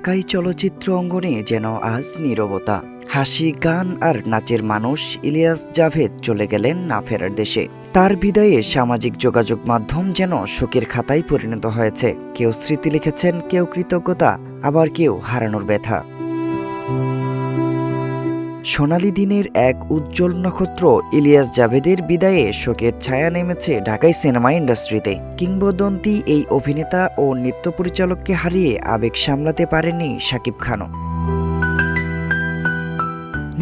ঢাকাই চলচ্চিত্র অঙ্গনে যেন আজ নীরবতা। হাসি, গান আর নাচের মানুষ ইলিয়াস জাভেদ চলে গেলেন না ফেরার দেশে। তার বিদায়ে সামাজিক যোগাযোগ মাধ্যম যেন শোকের খাতায় পরিণত হয়েছে। কেউ স্মৃতি লিখেছেন, কেউ কৃতজ্ঞতা, আবার কেউ হারানোর ব্যথা। সোনালি দিনের এক উজ্জ্বল নক্ষত্র ইলিয়াস জাভেদের বিদায়ে শোকের ছায়া নেমেছে ঢাকাই সিনেমা ইন্ডাস্ট্রিতে। কিংবদন্তি এই অভিনেতা ও নৃত্য পরিচালককে হারিয়ে আবেগ সামলাতে পারেননি শাকিব খানও।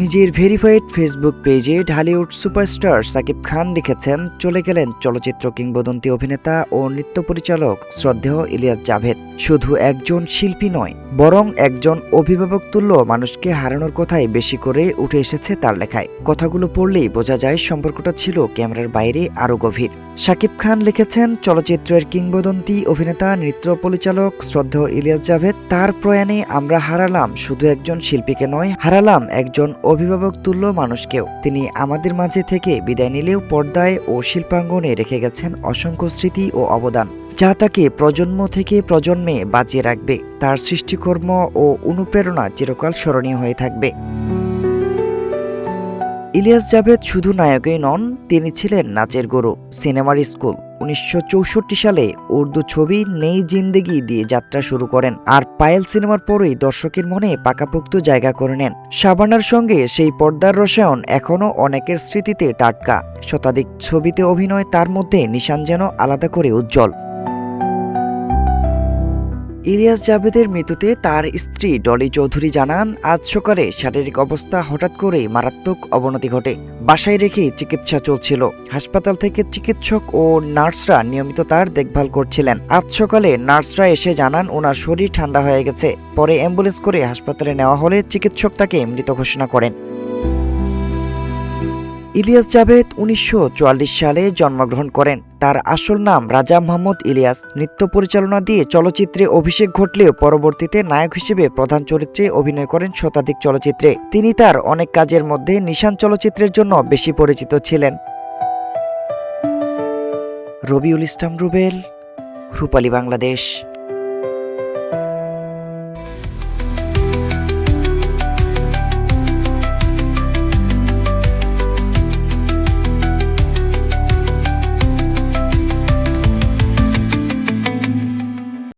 নিজের ভেরিফাইড ফেসবুক পেজে ঢালিউড সুপারস্টার শাকিব খান লিখেছেন, চলে গেলেন চলচ্চিত্র কিংবদন্তি অভিনেতা ও নৃত্য পরিচালক শ্রদ্ধেয় ইলিয়াস জাভেদ। শুধু একজন শিল্পী নয়, বরং একজন অভিভাবক তুল্য মানুষকে হারানোর কথাই বেশি করে উঠে এসেছে তার লেখায়। কথাগুলো পড়লেই বোঝা যায় সম্পর্কটা ছিল ক্যামেরার বাইরে আরও গভীর। শাকিব খান লিখেছেন, চলচ্চিত্রের কিংবদন্তি অভিনেতা, নৃত্য পরিচালক শ্রদ্ধেয় ইলিয়াস জাভেদ, তার প্রয়াণে আমরা হারালাম শুধু একজন শিল্পীকে নয়, হারালাম একজন অভিভাবক তুল্য মানুষকেও। তিনি আমাদের মাঝে থেকে বিদায় নিলেও পর্দায় ও শিল্পাঙ্গনে রেখে গেছেন অসংখ্য স্মৃতি ও অবদান, যা তাকে প্রজন্ম থেকে প্রজন্মে বাঁচিয়ে রাখবে। তার সৃষ্টিকর্ম ও অনুপ্রেরণা চিরকাল স্মরণীয় হয়ে থাকবে। ইলিয়াস জাভেদ শুধু নায়কই নন, তিনি ছিলেন নাচের গুরু, সিনেমার স্কুল। 1964 সালে উর্দু ছবি নেই জিন্দেগি দিয়ে যাত্রা শুরু করেন, আর পায়েল সিনেমার পরেই দর্শকের মনে পাকাপোক্ত জায়গা করে নেন। শাবানার সঙ্গে সেই পর্দার রসায়ন এখনও অনেকের স্মৃতিতে টাটকা। শতাধিক ছবিতে অভিনয়, তার মধ্যে নিশান যেন আলাদা করে উজ্জ্বল। ইলিয়াস জাভেদের মৃত্যুতে তার স্ত্রী ডলি চৌধুরী জানান, আজ সকালে শারীরিক অবস্থা হঠাৎ করেই মারাত্মক অবনতি ঘটে। বাসায় রেখেই চিকিৎসা চলছিল। হাসপাতাল থেকে চিকিৎসক ও নার্সরা নিয়মিত তার দেখভাল করছিলেন। আজ সকালে নার্সরা এসে জানান ওনার শরীর ঠান্ডা হয়ে গেছে। পরে অ্যাম্বুলেন্স করে হাসপাতালে নেওয়া হলে চিকিৎসক তাকে মৃত ঘোষণা করেন। ইলিয়াস জাভেদ 1944 সালে জন্মগ্রহণ করেন। তার আসল নাম রাজা মোহাম্মদ ইলিয়াস। নৃত্য পরিচালনা দিয়ে চলচ্চিত্রে অভিষেক ঘটলেও পরবর্তীতে নায়ক হিসেবে প্রধান চরিত্রে অভিনয় করেন শতাধিক চলচ্চিত্রে। তিনি তার অনেক কাজের মধ্যে নিশান চলচ্চিত্রের জন্য বেশি পরিচিত ছিলেন। রবিউল ইসলাম রুবেল, রূপালী বাংলাদেশ।